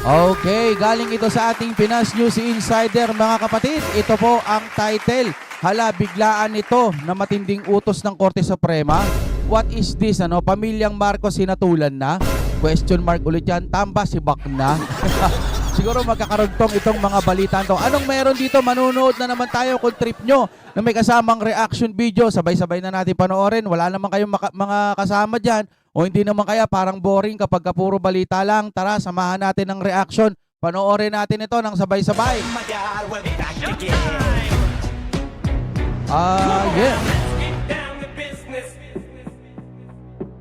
Okay, galing ito sa ating Pinas News Insider mga kapatid. Ito po ang title. Hala, biglaan ito na matinding utos ng Korte Suprema. What is this? Pamilyang Marcos hinatulan na? Question mark ulit yan. Tamba si Bakna. Siguro magkakarugtong itong mga balitan to. Anong meron dito? Manunood na naman tayo kung trip nyo na may kasamang reaction video. Sabay-sabay na natin panoorin. Wala naman kayong mga kasama dyan. O hindi naman kaya parang boring kapag puro balita lang. Tara, samahan natin ng reaction. Panoorin natin ito ng sabay-sabay. Yeah.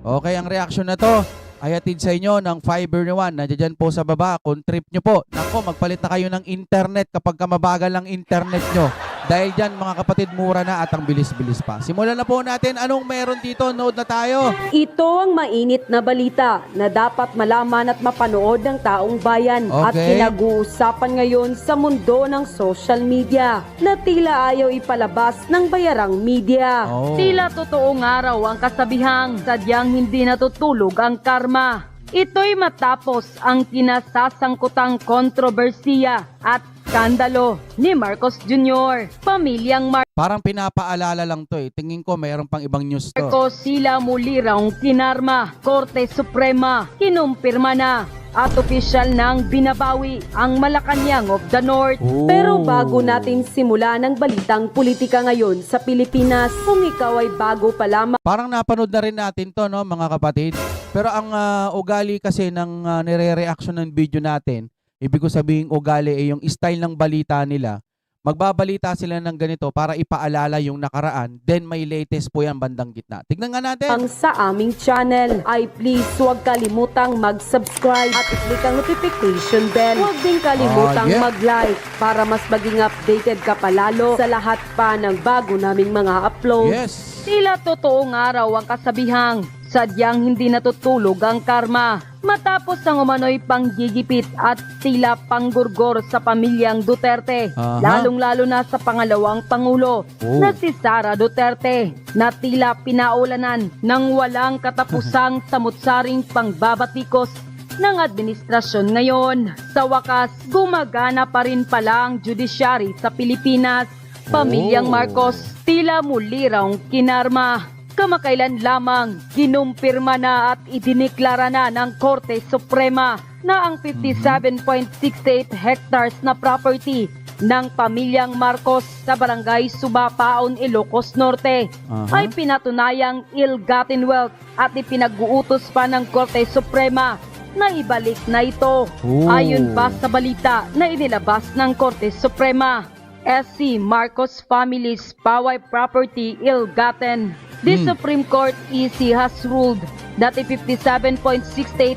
Okay, ang reaction na to ay hatid sa inyo ng Fiber ni Juan. Nandiyan po sa baba. Kung trip nyo po, nako, magpalit na kayo ng internet kapag mabagal ang internet nyo. Dahil dyan, mga kapatid, mura na at ang bilis-bilis pa. Simulan na po natin. Anong meron dito? Nood na tayo. Ito ang mainit na balita na dapat malaman at mapanood ng taong bayan at Okay. pinag-uusapan ngayon sa mundo ng social media na tila ayaw ipalabas ng bayarang media. Oh. Tila totoong araw ang kasabihang sadyang hindi natutulog ang karma. Ito'y matapos ang kinasasangkutang kontrobersiya at skandalo ni Marcos Jr. Pamilyang Parang pinapaalala lang to eh. Tingin ko mayroon pang ibang news to. Marcos sila muli raw kinarma. Korte Suprema kinumpirma na at opisyal nang binabawi ang Malacanang of the North. Oh. Pero bago natin simulan ang balitang politika ngayon sa Pilipinas, kung ikaw ay bago pa lamang Parang napanood na rin natin to, no, mga kapatid. Pero ang ugali kasi ng nire-reaction ng video natin, ibig ko sabihin ugali ay yung style ng balita nila. Magbabalita sila ng ganito para ipaalala yung nakaraan, then may latest po yan bandang gitna. Tignan nga natin. sa aming channel, ay please huwag kalimutang mag-subscribe at i-click ang notification bell. Huwag din kalimutang Yeah. mag-like para mas maging updated ka palalo sa lahat pa ng bago naming mga upload. Yes. Tila totoong araw ang kasabihang sadyang hindi natutulog ang karma. Matapos ang umano'y panggigipit at tila panggurgor sa pamilyang Duterte, Aha. lalong-lalo na sa pangalawang pangulo na si Sara Duterte, na tila pinaulanan ng walang katapusang samut-saring pangbabatikos ng administrasyon ngayon. Sa wakas, gumagana pa rin pala ang judiciary sa Pilipinas. Pamilyang Oh. Marcos tila muli raw kinarma. Kamakailan lamang, kinumpirma na at idineklara na ng Korte Suprema na ang 57.68 hectares na property ng pamilyang Marcos sa barangay Suba, Paon, Ilocos Norte Aha. ay pinatunayang ill-gotten wealth at ipinag-uutos pa ng Korte Suprema na ibalik na ito. Oh. Ayon pa sa balita na inilabas ng Korte Suprema, SC Marcos family's Paway property ill-gotten. The Supreme Court EC has ruled that a 57.68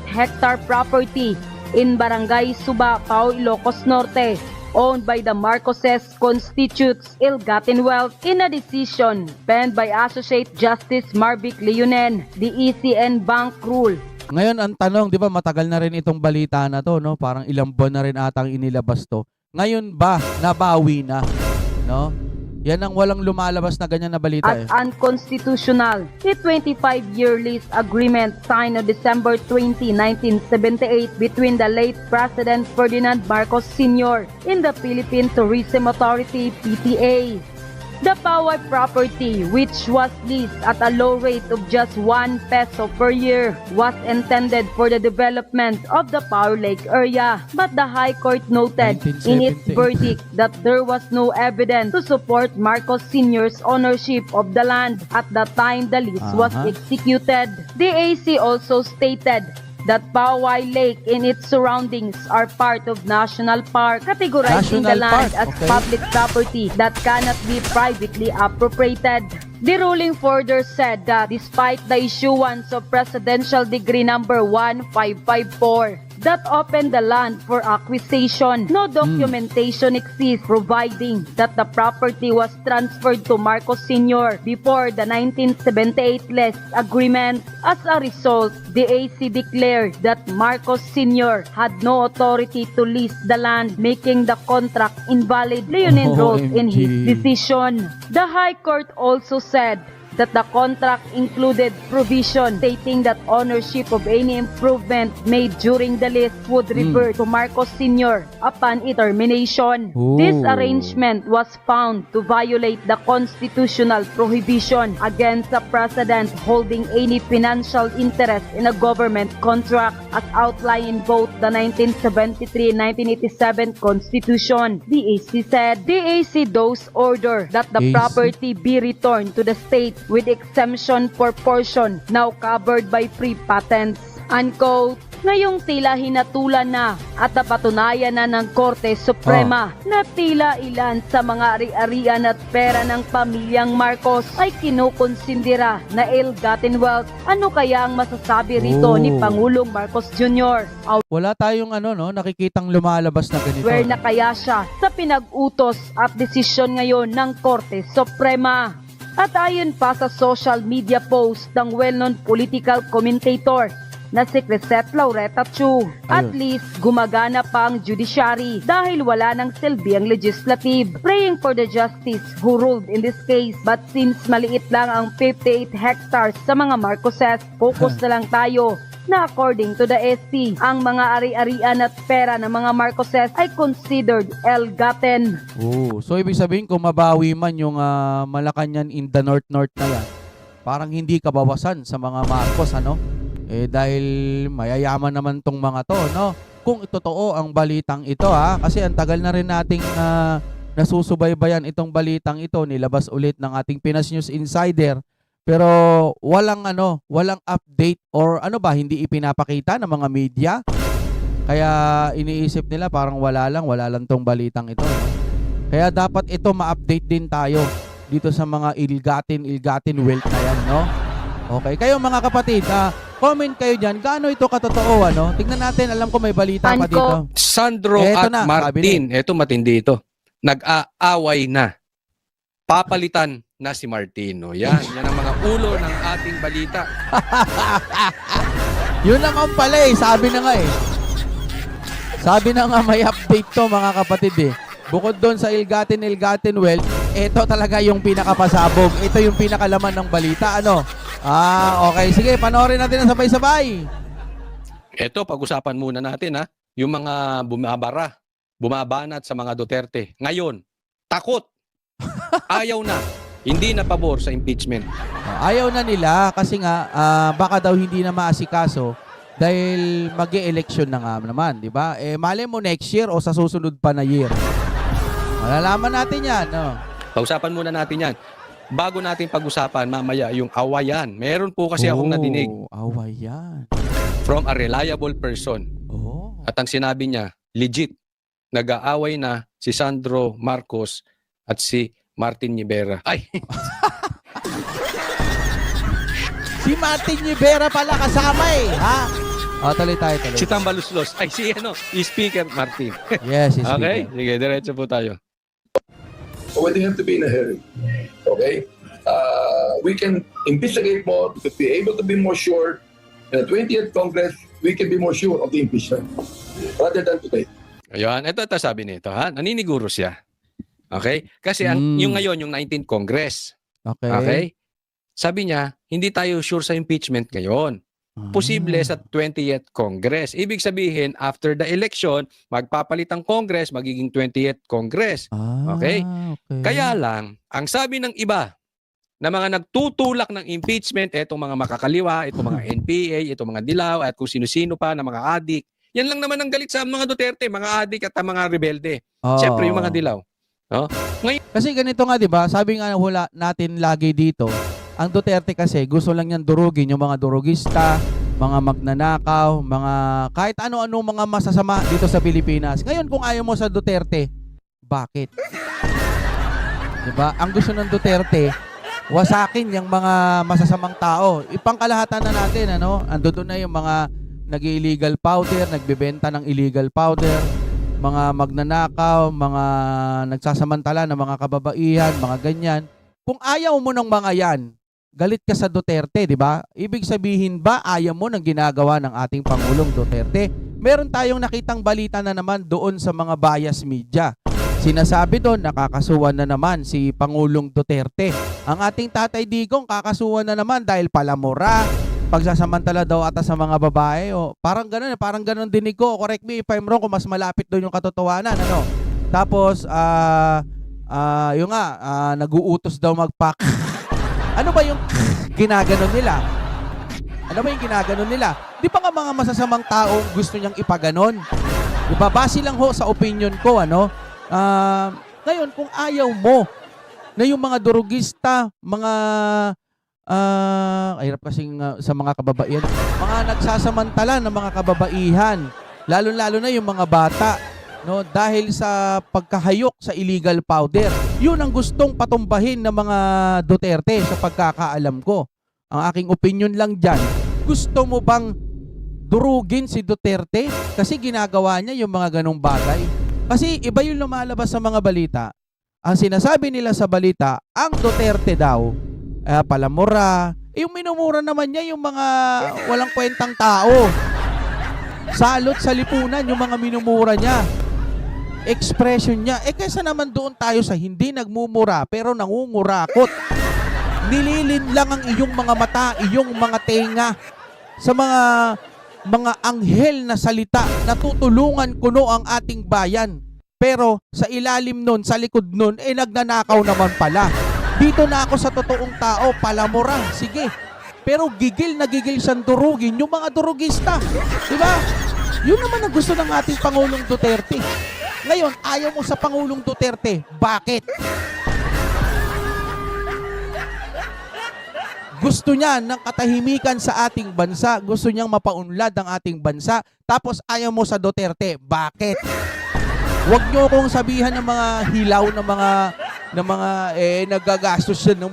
hectare property in Barangay Suba, Pao, Ilocos Norte, owned by the Marcoses, constitutes ill-gotten wealth in a decision penned by Associate Justice Marvic Leonen, the ECN Bank Rule. Ngayon ang tanong, 'di ba, matagal na rin itong balita na to, no? Parang ilang buwan na rin atang inilabas to. Ngayon ba nabawi na, no? Yan ang walang lumalabas na ganyan na balita eh. As unconstitutional, the 25-year lease agreement signed on December 20, 1978 between the late President Ferdinand Marcos Sr. and the Philippine Tourism Authority, PTA. The Paway property, which was leased at a low rate of just 1 peso per year, was intended for the development of the Power Lake area. But the High Court noted in its 1978. verdict that there was no evidence to support Marcos Sr.'s ownership of the land at the time the lease was executed. The AC also stated that Paway Lake and its surroundings are part of National Park, categorizing the National land Park, as okay. public property that cannot be privately appropriated. The ruling further said that despite the issuance of Presidential Decree number 1554 that opened the land for acquisition, no documentation exists providing that the property was transferred to Marcos Sr. before the 1978 lease agreement. As a result, the AC declared that Marcos Sr. had no authority to lease the land, making the contract invalid. Leonen wrote in his OMG. decision. The High Court also said that the contract included provision stating that ownership of any improvement made during the lease would revert to Marcos Sr. upon its termination. This Ooh. arrangement was found to violate the constitutional prohibition against the president holding any financial interest in a government contract as outlined in both the 1973 and 1987 Constitution. DAC said, DAC those order that the AC. property be returned to the state with exemption for portion now covered by free patents. Unquote. Ngayong tila hinatulan na at napatunayan na ng Korte Suprema na tila ilan sa mga ari-arian at pera ng pamilyang Marcos ay kinukonsindira na ill-gotten wealth. Ano kaya ang masasabi rito ni Pangulong Marcos Jr.? Wala tayong nakikitang lumalabas na ganito. Where na kaya siya sa pinag-utos at desisyon ngayon ng Korte Suprema? At ayon pa sa social media post ng well-known political commentator na si Crisette Laureta Chu. At Ayun. least gumagana pa ang judiciary dahil wala ng silbi ang legislative. Praying for the justice who ruled in this case, but since maliit lang ang 58 hectares sa mga Marcoses, focus na lang tayo na according to the SC, ang mga ari-arian at pera ng mga Marcoses ay considered ill-gotten. So ibig sabihin kung mabawi man yung Malacanang in the north-north na yan, parang hindi kabawasan sa mga Marcos, dahil mayayaman naman tong mga to, Kung totoo ang balitang ito, kasi ang tagal na rin nating nasusubaybayan itong balitang ito, nilabas ulit ng ating Pinas News Insider, pero walang update or hindi ipinapakita ng mga media. Kaya iniisip nila parang wala lang tong balitang ito. Kaya dapat ito ma-update din tayo dito sa mga ill-gotten wealth na yan, Okay, kayo mga kapatid, comment kayo dyan, gaano ito katotoo, Tingnan natin, alam ko may balita pa dito. Sandro Eto at na, Martin, eto matindi ito. Nag-aaway na. Papalitan na si Martino. Yan ang mga ulo ng ating balita. Yun lang ang pala sabi na nga Sabi na nga may update to mga kapatid Bukod doon sa ill-gotten wealth, ito talaga yung pinakapasabog. Ito yung pinakalaman ng balita, okay. Sige, panoorin natin ang sabay-sabay. Eto, pag-usapan muna natin, yung mga bumabanat sa mga Duterte. Ngayon, takot. Ayaw na. Hindi na pabor sa impeachment. Ayaw na nila kasi nga baka daw hindi na maasikaso dahil mag-e-election na nga naman, di ba? Malay mo next year o sa susunod pa na year. Malalaman natin yan, Pag-usapan muna natin yan. Bago natin pag-usapan mamaya yung awayan. Meron po kasi akong nadinig awayan. from a reliable person. At ang sinabi niya, legit, nag-aaway na si Sandro Marcos at si Martin Nievera. Ay! Si Martin Nievera pala kasama tuloy tayo. Si Tambaluslos. Ay, si Speaker Martin. Yes, yes. Okay? Sige, diretso po tayo. So we don't have to be in a hurry. Okay? We can investigate more, we could be able to be more sure. In the 20th Congress, we can be more sure of the impeachment rather than today. Ayun, ito sabi nito, naniniguro siya. Okay? Kasi yung ngayon, yung 19th Congress. Okay? Sabi niya, hindi tayo sure sa impeachment ngayon. Posible sa 20th Congress. Ibig sabihin, after the election, magpapalit ang Congress, magiging 20th Congress. Okay? Kaya lang, ang sabi ng iba, na mga nagtutulak ng impeachment, itong mga makakaliwa, itong mga NPA, itong mga dilaw, at kung sino-sino pa na mga adik, yan lang naman ang galit sa mga Duterte, mga adik at mga rebelde. Siyempre yung mga dilaw. Kasi ganito nga, di ba? Sabi nga natin lagi dito, ang Duterte kasi gusto lang niyang durugin yung mga durugista, mga magnanakaw, mga kahit ano-ano mga masasama dito sa Pilipinas. Ngayon kung ayaw mo sa Duterte, bakit? Diba? Ang gusto ng Duterte, wasakin yung mga masasamang tao. Ipangkalahatan na natin, Andoon na yung mga nag-illegal powder, nagbebenta ng illegal powder, mga magnanakaw, mga nagsasamantala ng mga kababaihan, mga ganyan. Kung ayaw mo ng mga yan, galit ka sa Duterte, di ba? Ibig sabihin ba, ayaw mo ng ginagawa ng ating Pangulong Duterte? Meron tayong nakitang balita na naman doon sa mga bias media. Sinasabi doon, nakakasuhan na naman si Pangulong Duterte. Ang ating Tatay Digong, kakasuhan na naman dahil palamura, pagsasamantala daw ata sa mga babae. O, parang ganun dinig ko. Correct me if I'm wrong kung mas malapit doon yung katotohanan. Ano? Tapos, yung nga, nag-uutos daw mag-pack. Ano ba yung ginaganon nila? Ano ba yung ginaganon nila? Di ba nga mga masasamang taong gusto niyang ipaganon? Di ba? Base lang ho sa opinion ko, ano? Ngayon, kung ayaw mo na yung mga durugista, mga hirap kasing sa mga kababaihan, mga nagsasamantala ng mga kababaihan, lalo-lalo na yung mga bata, no, dahil sa pagkahayok sa illegal powder. Yun ang gustong patumbahin ng mga Duterte sa pagkakaalam ko. Ang aking opinion lang dyan, gusto mo bang durugin si Duterte? Kasi ginagawa niya yung mga ganong bagay. Kasi iba yung lumalabas sa mga balita. Ang sinasabi nila sa balita, ang Duterte daw, palamura, yung minumura naman niya yung mga walang kwentang tao. Salot sa lipunan yung mga minumura niya. Expression niya. Kaysa naman doon tayo sa hindi nagmumura pero nangungurakot. Nililin lang ang iyong mga mata, iyong mga tenga sa mga anghel na salita na tutulungan kuno ang ating bayan. Pero sa ilalim nun, sa likod nun, nagnanakaw naman pala. Dito na ako sa totoong tao, palamura. Sige. Pero gigil na gigil siyang durugin yung mga durugista. Diba? Yun naman ang gusto ng ating Pangulong Duterte. Ngayon, ayaw mo sa Pangulong Duterte. Bakit? Gusto niya ng katahimikan sa ating bansa. Gusto niyang mapaunlad ang ating bansa. Tapos ayaw mo sa Duterte. Bakit? Huwag niyo akong sabihan ng mga hilaw ng mga nagagastos yan ng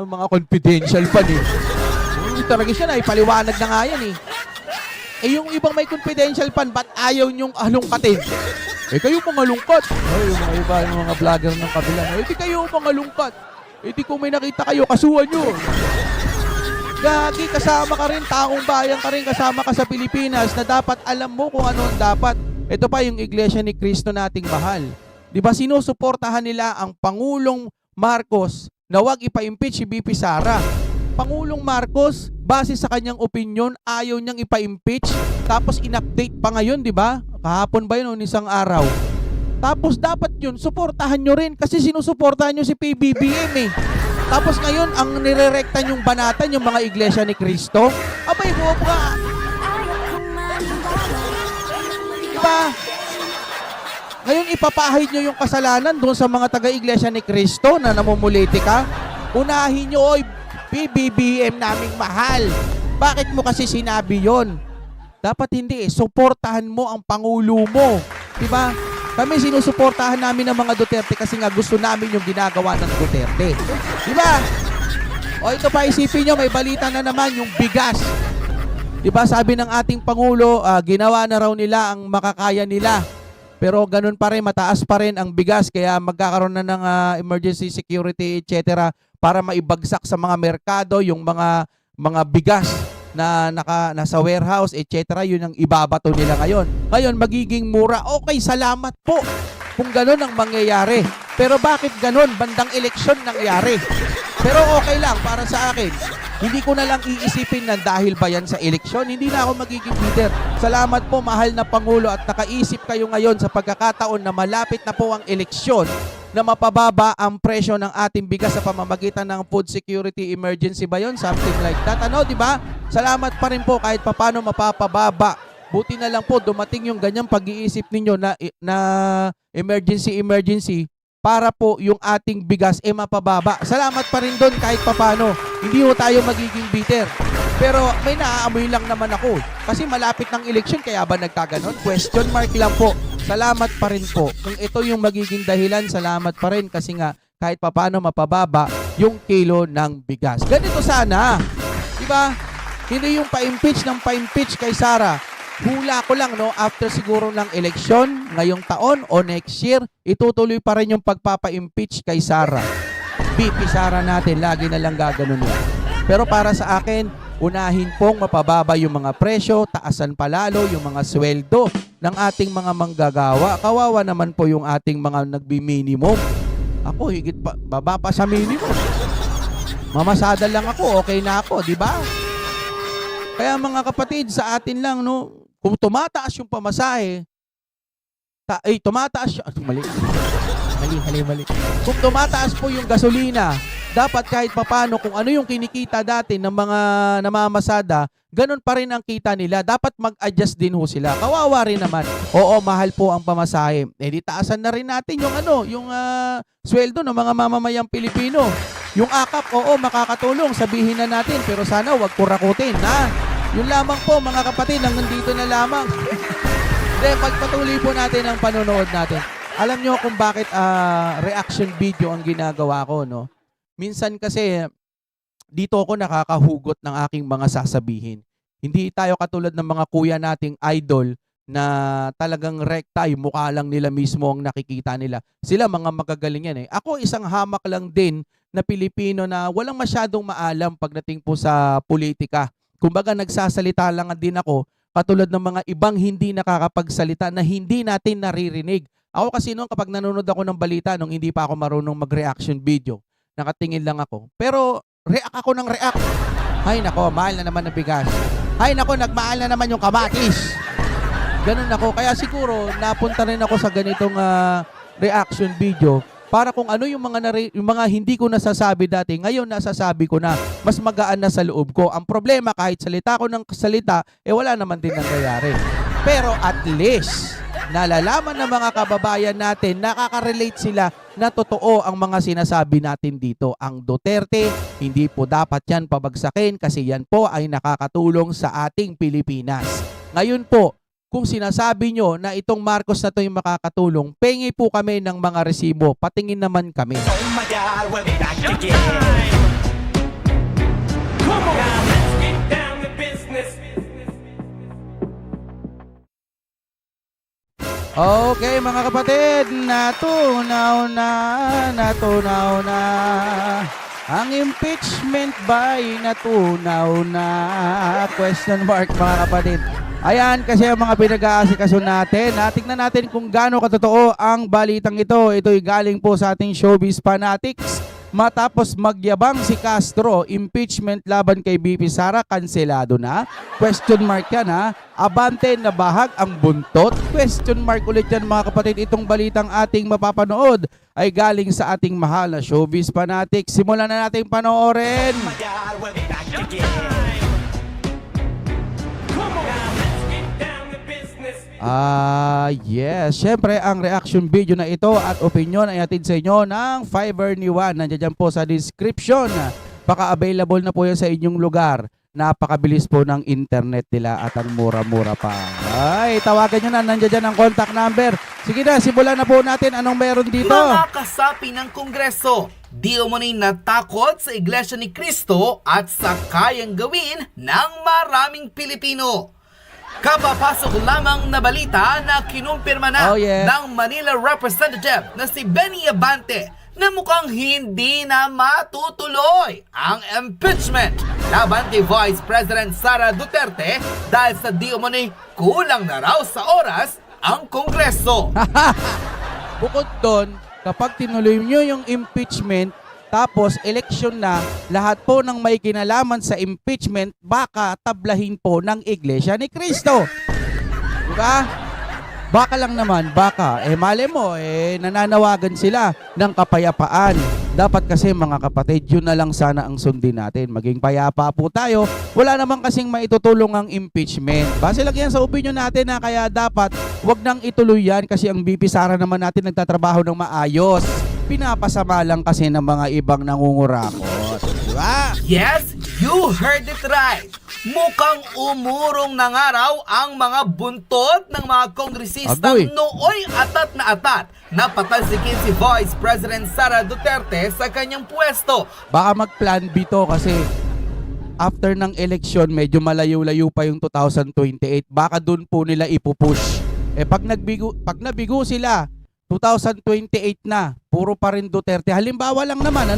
mga confidential fund eh. Talaga siya na ipaliwanag na nga yan eh. Yung ibang may confidential fund, ba't ayaw niyong alungkatin? Kayo mangalungkat. Yung mga iba, yung mga vlogger ng kabila. Di kayo mangalungkat. Di kung may nakita kayo, kasuhan nyo. Gagi, kasama ka rin, taong bayan ka rin, kasama ka sa Pilipinas na dapat alam mo kung ano ang dapat. Ito pa yung Iglesia ni Cristo nating mahal. Di ba sinusuportahan nila ang Pangulong Marcos na wag ipa-impeach si BP Sara. Pangulong Marcos, base sa kanyang opinion, ayaw niyang ipa-impeach. Tapos in-update pa ngayon, di ba? Kahapon ba yun o isang araw? Tapos dapat yun, suportahan nyo rin kasi sinusuportahan nyo si PBBM eh. Tapos ngayon, ang nirerekta nyong banatan yung mga Iglesia ni Cristo. Abay, buwap ka. Diba? Ngayon, ipapahid nyo yung kasalanan doon sa mga taga-Iglesia ni Cristo na namumuliti ka. Unahin nyo, oy, PBBM naming mahal. Bakit mo kasi sinabi yon? Dapat hindi eh. Suportahan mo ang Pangulo mo. Diba? Kami sinusuportahan namin ng mga Duterte kasi nga gusto namin yung ginagawa ng Duterte. Diba? O ito pa, isipin nyo, may balita na naman yung bigas. Diba sabi ng ating Pangulo, ginawa na raw nila ang makakaya nila. Pero ganun pa rin, mataas pa rin ang bigas. Kaya magkakaroon na ng emergency security, etc. para maibagsak sa mga merkado yung mga bigas na nasa warehouse, etc. Yun ang ibabato nila ngayon. Ngayon, magiging mura. Okay, salamat po kung ganun ang mangyayari. Pero bakit ganun? Bandang eleksyon nangyari. Pero okay lang para sa akin. Hindi ko na lang iisipin na dahil ba yan sa eleksyon. Hindi na ako magiging leader. Salamat po, mahal na Pangulo, at nakaisip kayo ngayon sa pagkakataon na malapit na po ang eleksyon na mapababa ang presyo ng ating bigas sa pamamagitan ng food security emergency ba yun? Something like that. Ano, di ba? Salamat pa rin po kahit papano mapapababa. Buti na lang po dumating yung ganyang pag-iisip ninyo na emergency para po yung ating bigas mapababa. Salamat pa rin doon kahit papano. Hindi ho tayo magiging bitter. Pero may naaamoy lang naman ako. Kasi malapit ng eleksyon, kaya ba nagkaganon? Question mark lang po. Salamat pa rin po. Kung ito yung magiging dahilan, salamat pa rin kasi nga kahit papano mapababa yung kilo ng bigas. Ganito sana. Diba? Hindi yung pa-impeach kay Sara. Hula ko lang, no, after siguro ng eleksyon, ngayong taon o next year, itutuloy pa rin yung pagpapa-impeach kay Sara. BP Sara natin, lagi na lang gaganon yan. Pero para sa akin, Unahin pong mapababa yung mga presyo, taasan palalo yung mga sweldo ng ating mga manggagawa. Kawawa naman po yung ating mga nagbi-minimum. Ako, higit pa, baba pa sa minimum. Mamasada lang ako, okay na ako, di ba? Kaya mga kapatid, sa atin lang, no, kung tumataas yung pamasahe, tumataas mali. Kung tumataas po yung gasolina, dapat kahit papano kung ano yung kinikita dati ng mga namamasada, ganun pa rin ang kita nila. Dapat mag-adjust din ho sila. Kawawa rin naman. Oo, mahal po ang pamasahe. Di taasan na rin natin yung yung sweldo ng mga mamamayang Pilipino. Yung akap, oo, makakatulong. Sabihin na natin, pero sana wag kurakutin, ha? Yun lamang po, mga kapatid, hanggang dito na lamang. Pagpatuloy po natin ang panonood natin. Alam nyo kung bakit reaction video ang ginagawa ko, no? Minsan kasi, dito ako nakakahugot ng aking mga sasabihin. Hindi tayo katulad ng mga kuya nating idol na talagang rekta, yung mukha lang nila mismo ang nakikita nila. Sila mga magagaling yan eh. Ako isang hamak lang din na Pilipino na walang masyadong maalam pagdating po sa politika. Kumbaga nagsasalita lang din ako katulad ng mga ibang hindi nakakapagsalita na hindi natin naririnig. Ako kasi noon kapag nanonood ako ng balita nung hindi pa ako marunong mag-reaction video, nakatingin lang ako. Pero react ako ng react. Ay nako, mahal na naman ang bigas. Ay nako, nagmahal na naman yung kamatis. Ganun ako. Kaya siguro napunta rin ako sa ganitong reaction video para kung ano yung mga hindi ko nasasabi dati, ngayon nasasabi ko na. Mas magaan na sa loob ko. Ang problema, kahit salita ko ng salita, wala naman din nangyayari. Pero at least, nalalaman ng mga kababayan natin, nakaka-relate sila na totoo ang mga sinasabi natin dito. Ang Duterte, hindi po dapat yan pabagsakin kasi yan po ay nakakatulong sa ating Pilipinas. Ngayon po, kung sinasabi nyo na itong Marcos na ito yung makakatulong, pengi po kami ng mga resibo. Patingin naman kami. Oh my God, we'll be back again. Come on, now let's get down to business. Okay mga kapatid, natunaw na. Ang impeachment ba'y natunaw na? Question mark mga kapatid. Ayan, kasi ang mga pinag-aasikaso natin. Tingnan natin kung gaano katotoo ang balitang ito. Ito'y galing po sa ating showbiz fanatics. Matapos magyabang si Castro, impeachment laban kay BP Sara, kanselado na? Question mark yan ha. Abante na bahag ang buntot? Question mark ulit yan mga kapatid. Itong balitang ating mapapanood ay galing sa ating mahal na showbiz fanatics. Simulan na natin panoorin. Oh my God, we'll be back again. Yes. Siyempre, ang reaction video na ito at opinion ay atid sa inyo ng Fiverr ni Juan. Nandiyan po sa description. Paka-available na po yan sa inyong lugar. Napakabilis po ng internet nila at ang mura-mura pa. Ay, tawagan nyo na. Nandiyan ang contact number. Sige na, simulan na po natin. Anong meron dito? Mga kasapi ng Kongreso, di umunay natakot sa Iglesia ni Cristo at sa kayang gawin ng maraming Pilipino. Kapapasok lamang na balita na kinumpirma na ng Manila Representative na si Benny Abante na mukhang hindi na matutuloy ang impeachment laban kay Vice President Sara Duterte dahil sa di umano'y kulang na raw sa oras ang Kongreso. Bukod doon, kapag tinuloy nyo yung impeachment, tapos eleksyon na, lahat po ng may kinalaman sa impeachment, baka tablahin po ng Iglesia ni Cristo. Diba? Baka lang naman, baka. Mali mo, nananawagan sila ng kapayapaan. Dapat kasi mga kapatid, yun na lang sana ang sundin natin. Maging payapa po tayo. Wala naman kasing maitutulong ang impeachment. Base lang yan sa opinion natin na kaya dapat wag nang ituloy yan kasi ang BP Sara naman natin nagtatrabaho ng maayos. Pinapasama lang kasi ng mga ibang nangungurakot. Diba? Yes, you heard it right. Mukhang umurong na nga raw ang mga buntot ng mga kongresistang nooy atat na patalsikin si Vice President Sara Duterte sa kanyang pwesto. Baka mag-plan B to kasi after ng eleksyon, medyo malayo-layo pa yung 2028. Baka dun po nila ipupush. Pag nabigo sila, 2028 na, puro pa rin Duterte. Halimbawa lang naman,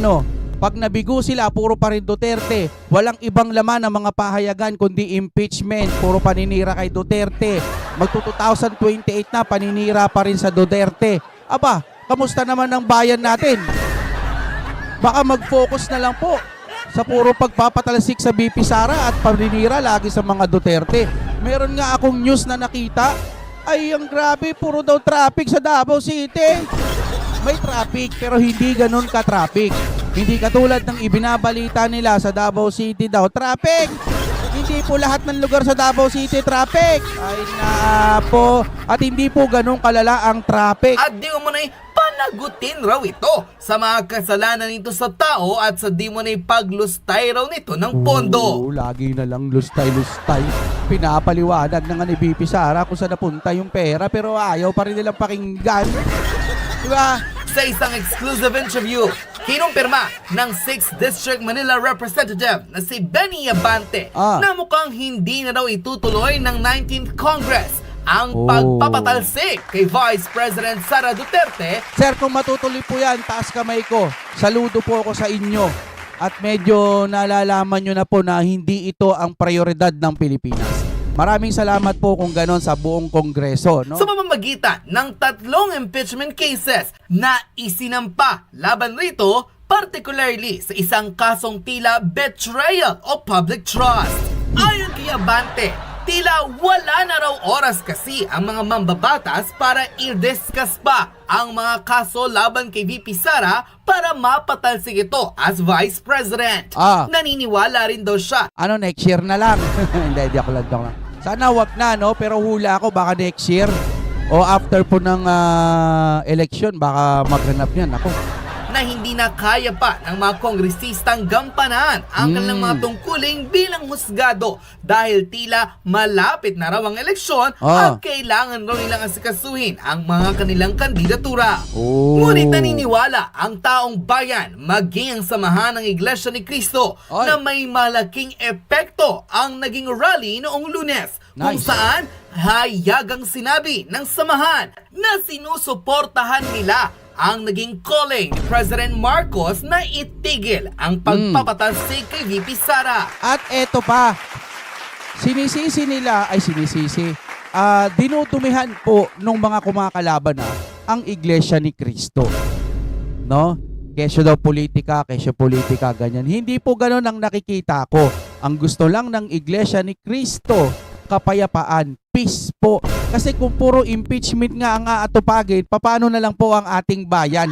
Pag nabigo sila, puro pa rin Duterte. Walang ibang laman ang mga pahayagan kundi impeachment. Puro paninira kay Duterte. Magto-2028 na, paninira pa rin sa Duterte. Aba, kamusta naman ang bayan natin? Baka mag-focus na lang po sa puro pagpapatalsik sa BP Sara at paninira lagi sa mga Duterte. Meron nga akong news na nakita. Ay, ang grabe, puro daw traffic sa Davao City. May traffic pero hindi ganun ka-traffic. Hindi katulad ng ibinabalita nila sa Davao City daw, traffic! Hindi po lahat ng lugar sa Davao City traffic. Ay na po. At hindi po ganun kalala ang traffic. At di mo na'y panagutin raw ito sa mga kasalanan nito sa tao at sa di mo na'y paglustay raw nito ng pondo. Oo, lagi na lang lustay-lustay. Pinapaliwanag na nga ni BP Sara kung saan napunta yung pera pero ayaw pa rin nilang pakinggan. Diba? Sa isang exclusive interview, kinumpirma ng 6th District Manila Representative na si Benny Abante na mukhang hindi na daw itutuloy ng 19th Congress ang pagpapatalsik kay Vice President Sara Duterte. Sir, kung matutuloy po yan, taas kamay ko. Saludo po ako sa inyo. At medyo nalalaman nyo na po na hindi ito ang prioridad ng Pilipinas. Maraming salamat po kung ganon sa buong Kongreso. No? Sa pamamagitan ng 3 impeachment cases na isinampa laban rito, particularly sa isang kasong tila betrayal of public trust. Ayon kay Abante, tila wala na raw oras kasi ang mga mambabatas para i-discuss pa ang mga kaso laban kay VP Sara para mapatalsik ito as Vice President. Naniniwala rin daw siya. Ano, next year na lang? Hindi ako lang. Sana wag na, no? Pero hula ako, baka next year o after po ng election, baka maghanap yan. Ako. Na hindi na kaya pa ng mga kongresistang gampanan ang kanilang mga tungkuling bilang husgado dahil tila malapit na raw ang eleksyon at kailangan raw nilang asikasuhin ang mga kanilang kandidatura. Ngunit naniniwala ang taong bayan maging ang samahan ng Iglesia ni Cristo na may malaking epekto ang naging rally noong Lunes kung saan hayagang sinabi ng samahan na sinusuportahan nila ang naging calling ni President Marcos na itigil ang pagpapatalsik kay VP Sara. At eto pa, dinudumihan po nung mga kumakalaban na ang Iglesia ni Cristo. No? Kesyo daw politika, ganyan. Hindi po ganun ang nakikita ko. Ang gusto lang ng Iglesia ni Cristo, kapayapaan, peace po. Kasi kung puro impeachment nga ang aatupagin, paano na lang po ang ating bayan?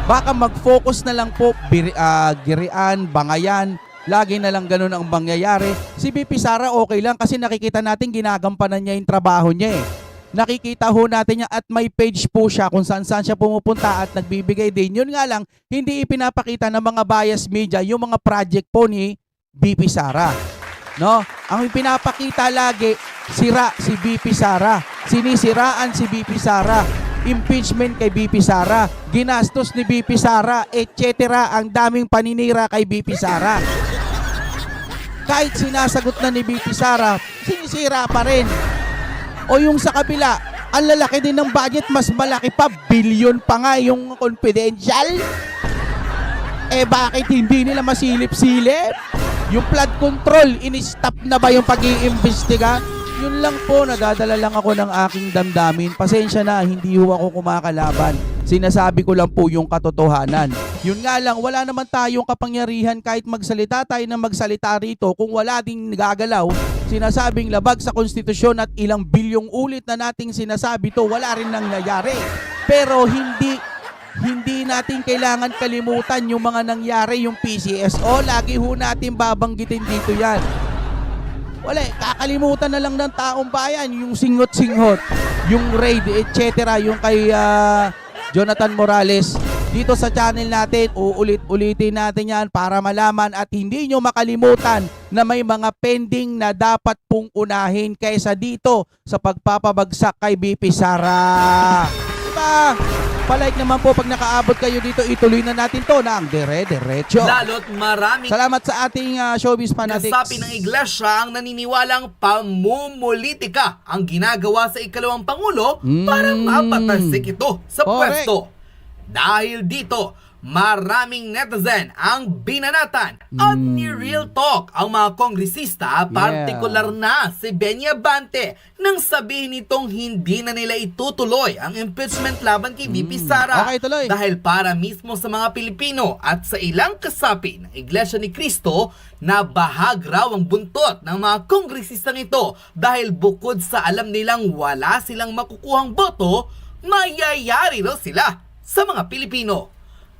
Baka mag-focus na lang po, girian, bangayan, lagi na lang ganun ang mangyayari. Si BP Sara okay lang kasi nakikita natin ginagampanan niya yung trabaho niya eh. Nakikita ho natin niya at may page po siya kung saan siya pumupunta at nagbibigay din. Yun nga lang, hindi ipinapakita ng mga bias media yung mga project po ni BP Sara. No? Ang pinapakita lagi, sira si BP Sara. Sinisiraan si BP Sara. Impeachment kay BP Sara. Ginastos ni BP Sara, etc. Ang daming paninira kay BP Sara. Kahit sinasagot na ni BP Sara, sinisira pa rin. O yung sa kabila, ang lalaki din ng budget, mas malaki pa, billion pa nga yung confidential. Eh bakit hindi nila masilip-silip? Yung flood control, in-stop na ba yung pag-iimbestiga? Yun lang po, nadadala lang ako ng aking damdamin. Pasensya na, hindi ho ako kumakalaban. Sinasabi ko lang po yung katotohanan. Yun nga lang, wala naman tayong kapangyarihan kahit magsalita tayo ng magsalita rito. Kung wala ding gagalaw, sinasabing labag sa konstitusyon at ilang bilyong ulit na nating sinasabi to, wala rin nangyayari. Pero hindi natin kailangan kalimutan yung mga nangyari, yung PCSO. Lagi ho natin babanggitin dito yan. Wala, kakalimutan na lang ng taong bayan yung singot-singhot, yung raid, etc. Yung kay Jonathan Morales. Dito sa channel natin, uulit-ulitin natin yan para malaman at hindi nyo makalimutan na may mga pending na dapat pong unahin kaysa dito sa pagpapabagsak kay BP Sara. Diba? Palike naman po pag nakaabot kayo dito, ituloy na natin to ng dire-diretso. Lalo't maraming salamat sa ating showbiz fanatics. kasapi ng iglesia ang naniniwalang pamumulitika ang ginagawa sa ikalawang pangulo para mapatalsik ito sa pwesto. Dahil dito, maraming netizen ang binanatan at ni-real talk ang mga kongresista, partikular na si Benny Abante, nang sabihin nitong hindi na nila itutuloy ang impeachment laban kay VP Sara. Okay, tuloy. Dahil para mismo sa mga Pilipino at sa ilang kasapi ng Iglesia ni Cristo na bahag raw ang buntot ng mga kongresistang ito dahil bukod sa alam nilang wala silang makukuhang boto, mayayari raw sila sa mga Pilipino.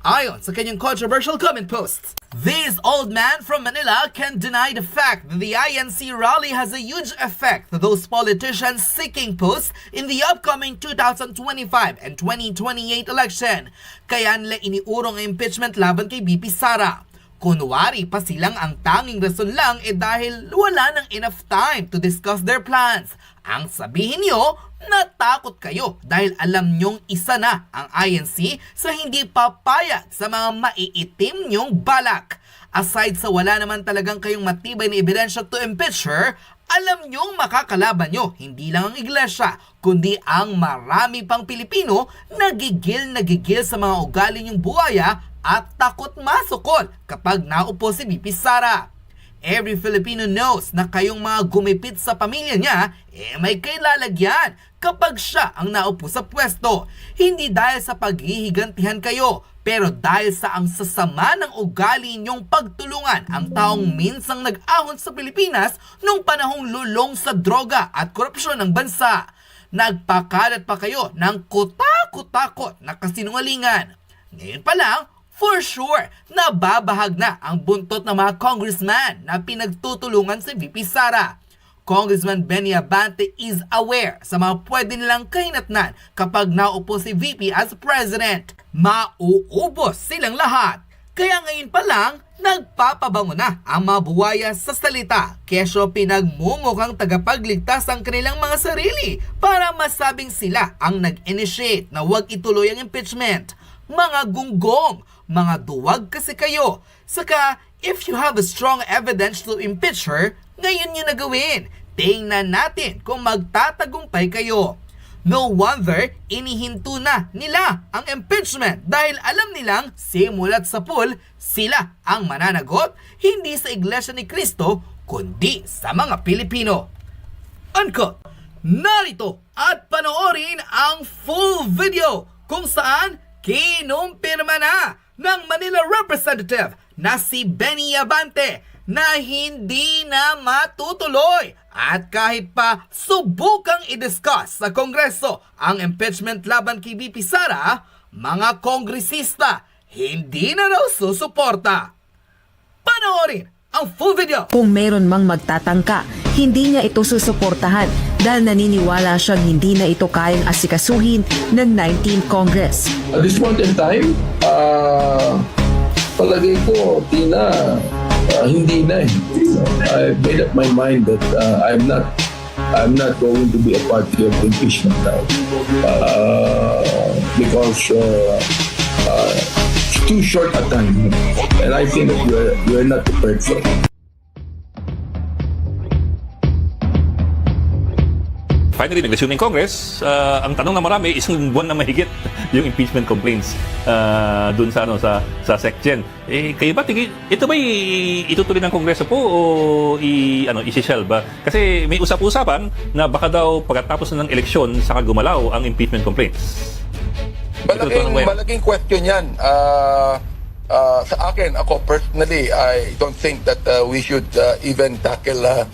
Ayon sa kanyang controversial comment post, this old man from Manila can deny the fact that the INC rally has a huge effect to those politicians seeking posts in the upcoming 2025 and 2028 election. Kaya nila iniurong ang impeachment laban kay VP Sara. Kunwari pa silang ang tanging rason lang dahil wala nang enough time to discuss their plans. Ang sabihin nyo, natakot kayo dahil alam nyong isa na ang INC sa hindi papayag sa mga maiitim nyong balak. Aside sa wala naman talagang kayong matibay na ebidensya to impeach her, alam nyong makakalaban nyo hindi lang ang iglesia, kundi ang marami pang Pilipino nagigil sa mga ugali nyong buhaya at takot masukol kapag naupo si VP Sara. Every Filipino knows na kayong mga gumipit sa pamilya niya, may kailalagyan kapag siya ang naupo sa pwesto. Hindi dahil sa paghihigantihan kayo, pero dahil sa ang sasama ng ugali niyong pagtulungan ang taong minsang nag-ahon sa Pilipinas nung panahong lulong sa droga at korupsyon ng bansa. Nagpakalat pa kayo ng kutakot na kasinungalingan. Ngayon pa lang, for sure, nababahag na ang buntot ng mga congressman na pinagtutulungan si VP Sara. Congressman Benny Abante is aware sa mga pwede nilang kahinatnan kapag naupo si VP as president. Mauubos silang lahat. Kaya ngayon pa lang, nagpapabango na ang mga buwaya sa salita. Kesyo pinagmumukhang tagapagligtas ang kanilang mga sarili para masabing sila ang nag-initiate na huwag ituloy ang impeachment. Mga gunggong, mga duwag kasi kayo. Saka, if you have a strong evidence to impeach her, ngayon nyo na gawin. Tingnan natin kung magtatagumpay kayo. No wonder, inihinto na nila ang impeachment dahil alam nilang simulat sa pool, sila ang mananagot, hindi sa Iglesia ni Cristo, kundi sa mga Pilipino. Unquote. Narito at panoorin ang full video kung saan kinumpirma na ng Manila Representative na si Benny Abante na hindi na matutuloy at kahit pa subukang i-discuss sa Kongreso ang impeachment laban kay VP Sara, mga kongresista hindi na raw susuporta. Panoorin ang full video. Kung meron mang magtatangka, hindi niya ito susuportahan dahil naniniwala siyang hindi na ito kayang asikasuhin ng 19th Congress. At this point in time, palagay ko, hindi na eh. I made up my mind that I'm not going to be a party of impeachment now. Because it's too short a time. And I think that we're not prepared for it. Finally, nag-resume ng Congress. Ang tanong na marami, isang buwan na mahigit yung impeachment complaints dun sa SecGen. Kayo ba ito ba itutuloy ng Kongreso po o isi-shelve ba? Kasi may usap-usapan na baka daw pagkatapos ng eleksyon saka gumalaw ang impeachment complaints. Malaking question yan. Sa akin, ako personally, I don't think that we should even tackle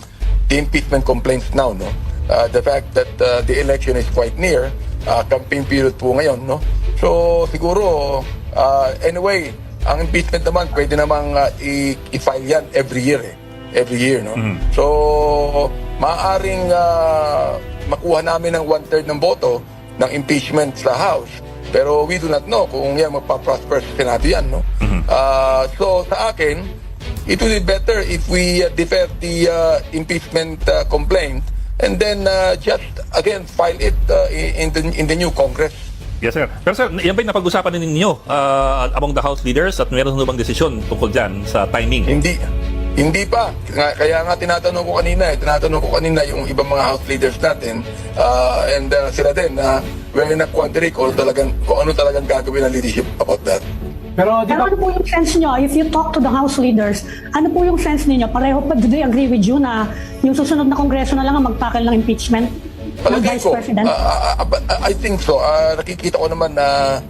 the impeachment complaints now, no? The fact that the election is quite near, campaign period po ngayon, no? So siguro, anyway, ang impeachment naman pwede namang i-file yan every year, no? So maaaring makuha namin ng 1/3 ng boto ng impeachment sa House, pero we do not know kung yan magpa-prosper sa Senado yan, no? So sa akin, it would be better if we defer the impeachment complaint and then just again file it in the new Congress. Yes, sir. Pero sir, yan ba'y napag-usapan ninyo among the House leaders at meron bang desisyon tungkol dyan sa timing? Hindi pa. Kaya nga tinatanong ko kanina yung ibang mga House leaders natin and sila din we're in a quandary kung ano talagang gagawin ng leadership about that. Pero di ba, ano po yung sense nyo? If you talk to the House leaders, ano po yung sense ninyo? Pareho pa, do they agree with you na yung susunod na Kongreso na lang ang magtakal ng impeachment ng Palagay Vice ko, President? I think so. Nakikita ko naman na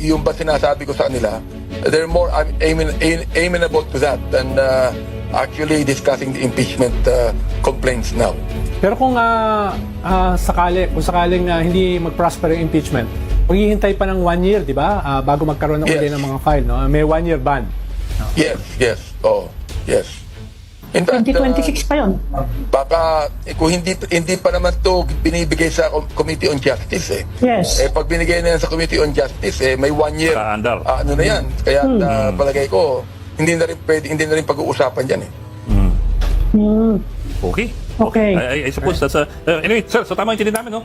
yung ba sinasabi ko sa kanila, they're more amenable to that than actually discussing the impeachment complaints now. pero kung sakaling hindi mag-prosper yung impeachment, maghihintay pa ng 1 year, di ba? Bago magkaroon ng uli ng mga file, no? May 1 year ban. Yes. Oh, yes. In fact, 2026 pa yun. baka kung hindi pa naman to binibigay sa Committee on Justice Yes. pag binigay na yan sa Committee on Justice may 1 year Kaandar. ano na yan kaya palagay ko hindi na rin pag-uusapan yan Okay. Okay. I suppose that's anyway, sir, so tama yung tinid namin, no?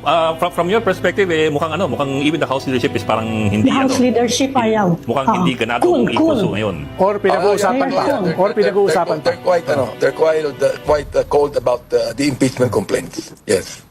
From your perspective, mukhang even the House leadership is parang hindi, The House leadership ayaw. mukhang hindi ganadong ipuso ngayon. Or pinag-uusapan pa. Or pinag-uusapan pa. they're quite cold about the impeachment complaints. Yes.